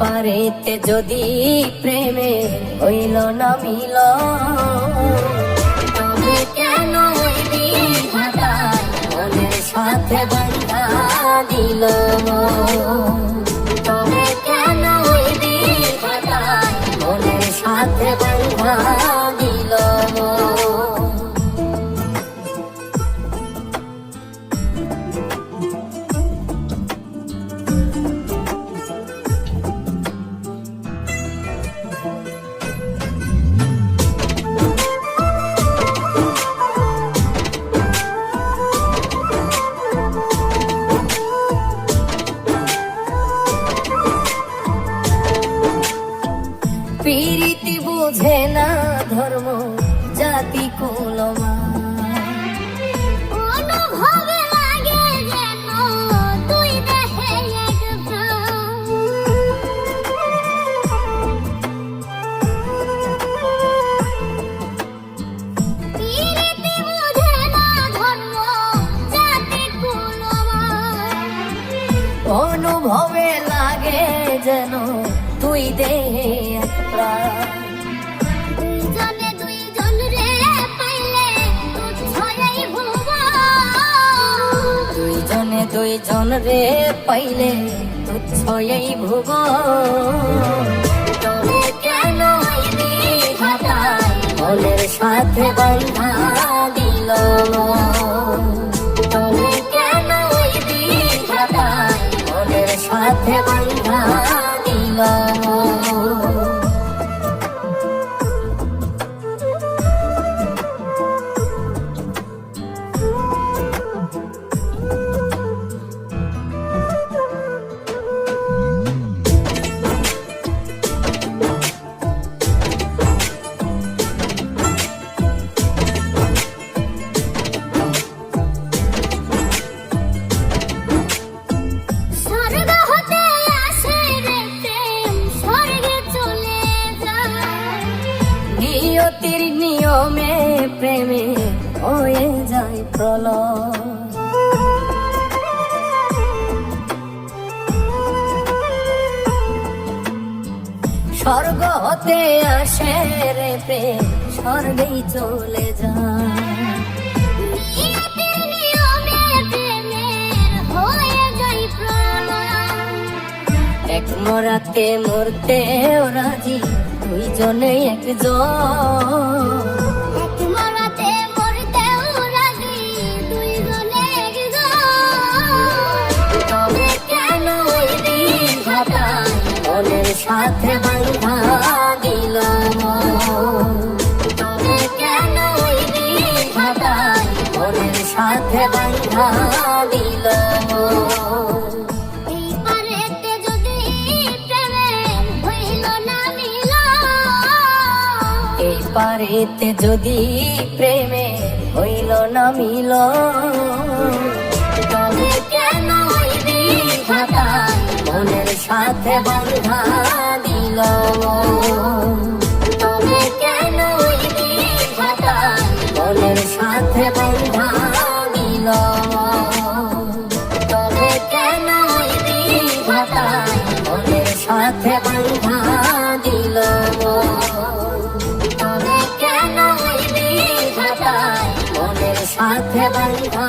পারেতে যদি প্রেমে হইল না মিল, তবে কেন ওই বিধাতায় মনের সাথে বাঁধা দিল? তবে কেন ওই বিধাতায় মনের সাথে বাঁধা দিল? প্রীতি বুঝে না ধর্ম জাতি কুলমা, অনুভবে লাগে যেন দুই দেহে এক প্রাণ। প্রীতি বুঝে না ধর্ম জাতি কুলমা, অনুভবে লাগে যেন দুই দেহে এক প্রাণ। দুইজনে দুইজন রে পাইলে তুচ্ছ এই ভুবন, দুইজনে দুইজন রে পাইলে তুচ্ছ এই ভুবন। তবে কেন এই বিধাতায় মনের সাথে বাঁধা দিল? তবে কেন ওই বিধাতায় মনের সাথে বাঁধা দিল? নিয়তির নিয়মে প্রেমে হয়ে যায় প্রলয়, স্বর্গ হতে আসে রে প্রেম স্বর্গেই চলে যায়। নিয়তির নিয়মে প্রেমের হয়ে যায় প্রলয়, এক মরাতে মরতে রাজি দুইজনে একজন। এক মরাতে মরতেও রাজি দুইজনে একজন। তবে কেন ওই বিধাতায় মনের সাথে বাঁধা দিল? তবে কেন ওই বিধাতায় মনের সাথে বাঁধা দিল? এই পারেতে যদি প্রেমে হইল না মিল, তবে কেন ওই বিধাতায় মনের সাথে বাঁধা দিল? তবে কেন ওই বিধাতায় মনের সাথে বাঁধা দিল? তবে কেন ওই বিধাতায় মনের সাথে বাঁধা দিল? তবে কেন ওই বিধাতায় মনের সাথে বাঁধা